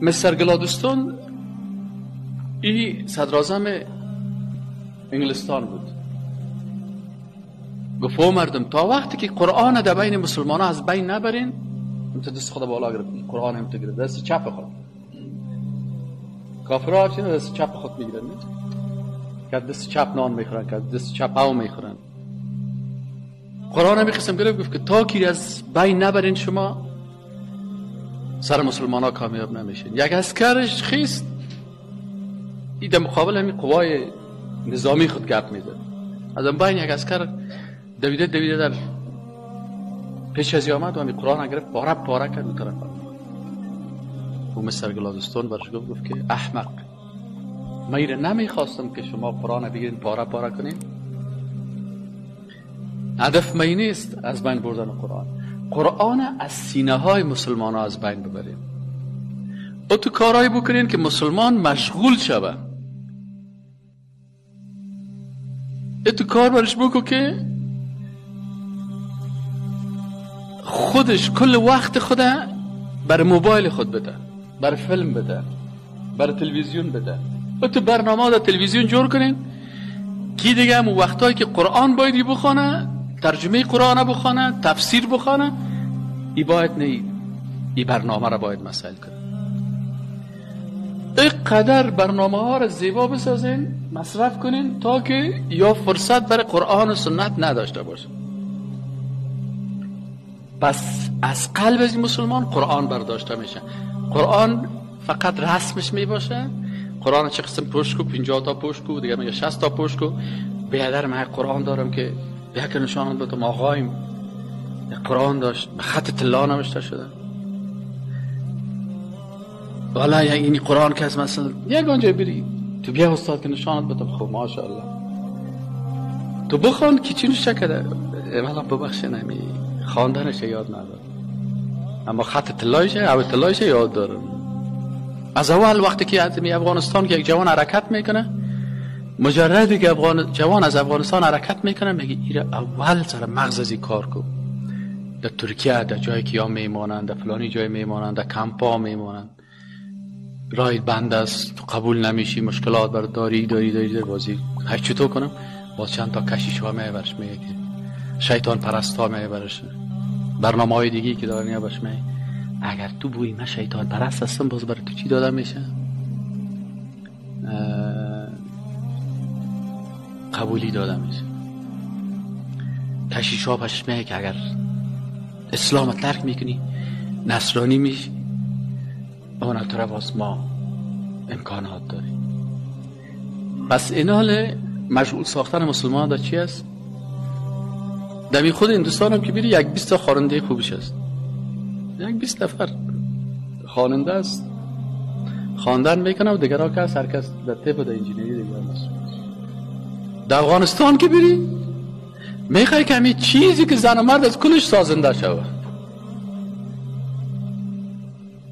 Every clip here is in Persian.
مستر گلادستون این صدراعظم انگلستان بود. گفت مردم تا وقتی که قرآن در بین مسلمان ها از بین نبرین، امتا دست خدا بالا گرفت، قرآن امتا گرفت دست چپ خود، کافرها چی دست چپ خود میگیرن، که دست چپ نان میخورن، که دست چپ او میخورن. قرآن همی قسم گرفت که تا کی از بین نبرین شما سر مسلمان ها کامیاب نمیشین. یک عسکرش خیست این در مقابل همین قوای نظامی خود گپ میزد، از اون بین یک عسکر دویده در پیش از آمد و همین قرآن گرفت پاره کرد و طرف و مستر گلادستون برش گفت که احمق، میره نمیخواستم که شما قرآن بگیرین پاره کنین. هدف می نیست از بین بردن قرآن از سینه های مسلمان ها از بین ببریم. و تو کارهایی بکنین که مسلمان مشغول شوه. تو کار برش بکن که خودش کل وقت خود برای موبایل خود بده، برای فیلم بده، برای تلویزیون بده. و تو برنامه در تلویزیون جور کنین کی دیگه هم وقتایی که قرآن باید بخونه، ترجمه قرآن بخونه، تفسیر بخونه، ای باید نه ای برنامه را باید مسائل کنه. اینقدر برنامه ها را زیبا بسازین، مصرف کنین تا که یا فرصت برای قرآن و سنت نداشته باشه. پس از قلب از مسلمان قرآن برداشته میشه. قرآن فقط رسمش می باشه. قرآن چه قسم پشت کو، 50 تا پشت کو، دیگه میگه 60 تا پشت کو. بیادر من قرآن دارم که یک نشان بدم آقایم قرآن داشت به خط طلا نوشته شده. والا این قرآن که از مثلا یک آنجا بری تو بیا استاد که نشانت بدم، خب ماشاءالله تو بخوان که چی نوشته کرده. والا ببخشید نمی خواندنش یاد ندارم، اما خط طلایش یاد دارم. از اول وقتی که از افغانستان که یک جوان حرکت میکنه، مجردی که جوان از افغانستان حرکت میکنه میگه ایره اول سر مغز ازی کار کن. در ترکیه در جایی که یا میمانند، در فلانی جای میمانند، در کمپا میمانند، راید بند است، قبول نمیشی، مشکلات بر داری بازی هیچ چطور کنم با چند تا کشیش ها میبرش میگه که شیطان پرست ها میبرش، برنامه های دیگی که دارن یا بش میگه اگر تو بوی من شیطان پرست هستم باز برای تو چی دادم میشه؟ قبولی دادم میشه. کشیش ها بش میگه که اگر اسلام ترک میکنی نصرانی میشی، اون طرف ما امکانات داریم. پس این حال مشغول ساختن مسلمان دا چی است؟ در خود هندوستان هم که بیری یک 20 تا خواننده خوبش است، یک 20 نفر خواننده است، خواندن میکنه و دیگر ها که هست هر کس در طب و در انجینری دیگر است. در افغانستان که بیری میخوای که همین چیزی که زن و مرد از کلش سازنده شود،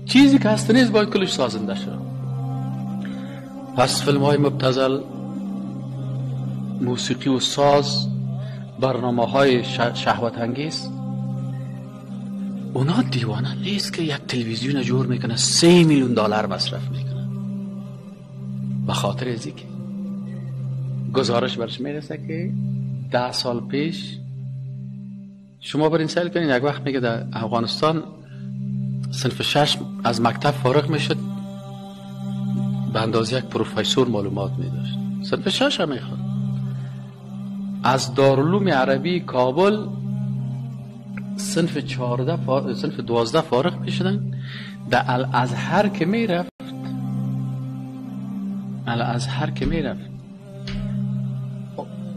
چیزی که هست نیست باید کلش سازنده شود. پس فیلم های مبتذل، موسیقی و ساز، برنامه های شهوت انگیز، اونا دیوانه نیست که یک تلویزیون جور میکنه 3 میلیون دلار مصرف میکنه به خاطر ازی که گزارش برش میرسه که 10 سال پیش شما برین سیل کنین، یک وقت میگه در افغانستان صنف 6 از مکتب فارغ میشد به اندازه یک پروفسور معلومات میداشت. صنف 6 هم میخواد. از دارالعلوم عربی کابل صنف 12 فارغ میشدن. در الازهر که میرفت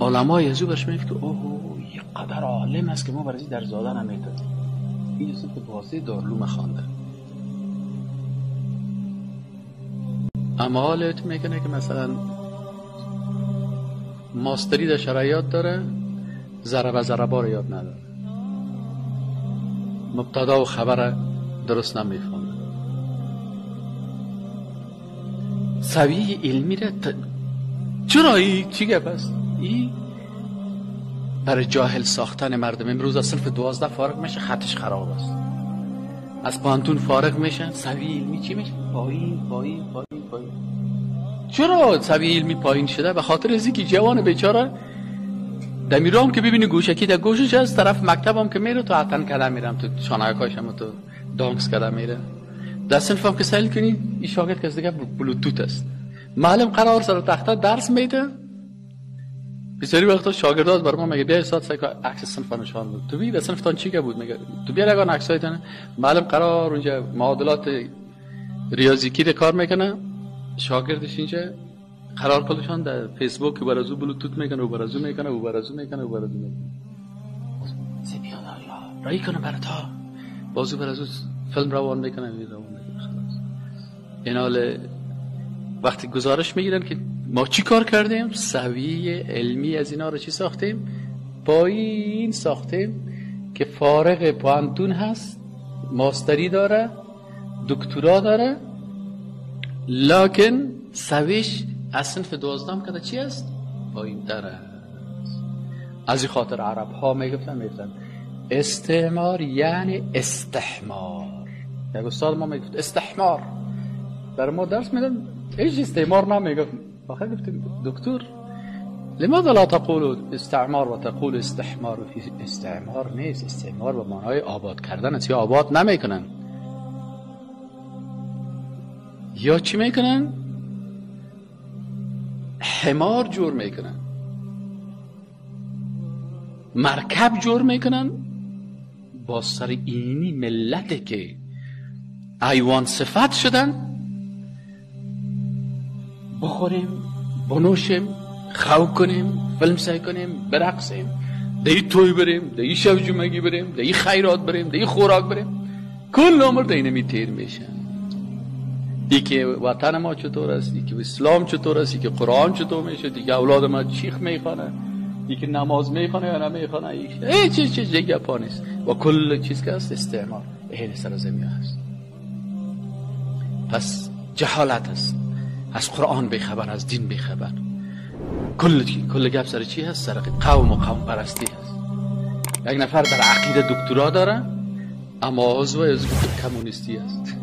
علمای ازو برش میفت که اوه یه قدر عالم است که ما برای در زاده نمیتونیم. این صنف 12 دارالعلوم خوانده. اما حالت میکنه که مثلا ماستری در شرایط داره، ضربا رو یاد نداره، مبتدا و خبر درست نمیفهمه، سویه علمی را چرا چی گپ است؟ این برای جاهل ساختن مردم. امروز از صنف 12 فارغ میشه، خطش خراب است. از پانتون فارغ میشن، سویه علمی چی میشه؟ پایین پایین پایین پایین. چرا سویه علمی پایین شده؟ به خاطر از اینکه جوان بیچاره دمیرام که ببینی گوشکی در گوشش از طرف مکتبم که میره تو حتن کده میرم، تو شانه‌کاشم تو دانکس کده میره. در صنفم که سهل کنی این شاگرد که از دیگه بلوتوت است، معلم قرار سر تخته درس میده. بسیاری وقتا شاگرداست بر ما میگه بیا استاد سایکو عکس صنف نشان بده. تو بیا به صنفتان چی که بود؟ میگه تو بیا نگاه عکسایتن. معلم قرار اونجا معادلات ریاضیکی رو کار میکنه، شاگردش اینجا قرار پلشان در فیسبوک برازو بلوتوت میکنه و برازو میکنه و برازو میکنه و برازو میکنه. سپیان الله رای کنه برات بازو برازو فیلم روان میکنه روان میکنه. خلاص این حال وقتی گزارش میگیرن که ما چی کار کردیم، سویه علمی از اینا رو چی ساختیم، پایین ساختیم که فارغ پانتون هست، ماستری داره، دکترا داره، لکن سویش از صنف 12 کده چی است؟ پایین تر است. از این خاطر عرب ها میگفتن استعمار یعنی استحمار. یک استاد ما میگفت استحمار، در ما درس میدن هیچ استعمار نمیگفت. آخر گفتیم دکتر لماذا لا تقول استعمار و تقول استحمار؟ استعمار نیست، استعمار به معنای آباد کردن است. یا آباد نمیکنن یا چی میکنن؟ حمار جور میکنن، مرکب جور میکنن با سر اینی ملت که ایوان صفت شدن بخوریم بنوشیم خواب کنیم فیلم سعی کنیم برقصیم، دی توی بریم، دی شب جمعگی بریم، دی خیرات بریم، دی خوراک بریم، کل عمر دینمی تیر میشن. یکی وطن ما چطور است، یکی اسلام چطور است، یکی قرآن چطور میشه، یکی اولاد ما چیخ میخوانه، یکی نماز میخوانه یا نمیخوانه، هیچ چیز دیگه پا نیست. و کل چیز که است استعمار اهل سرزمین است. پس جهالت است، از قرآن بیخبر، از دین بیخبر. کل گپ سر چی هست؟ سر قوم و قوم پرستی هست. یک نفر در عقیده دکترا داره اما عضو از کمونیستی است.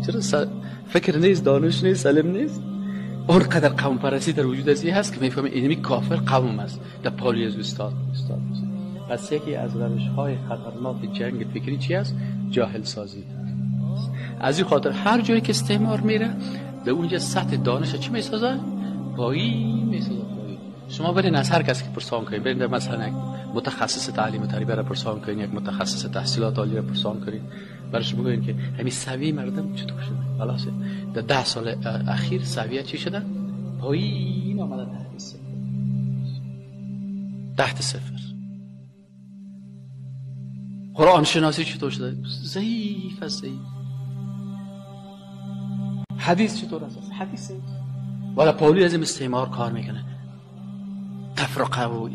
چرا؟ فکر نیست، دانش نیست، علم نیست. اونقدر قوم پرستی در وجود از این هست که میفهمه اینمی کافر قوم است. در پالی از استاد. پس یکی از روش‌های خطرناک جنگ فکری چی است؟ جاهل سازی. از این خاطر هر جایی که استعمار میره به اونجا سطح دانش چی میسازه؟ پایین میسازه. شما برین از هر کسی که پرسان کنید، برین مثلا یک متخصص تعلیم و تربیت را پرسان کنید، یک متخصص تحصیلات عالی را پرسان کنید، برش بگوین که همین سویه مردم چطور شده. خلاص در 10 سال اخیر سویه چی شده؟ پایین آمده، تحت صفر. قرآن شناسی چطور شده؟ ضعیف است، ضعیف. حدیث چطور است؟ حدیث ولی پولی از این استعمار کار میکنه، تفرقه و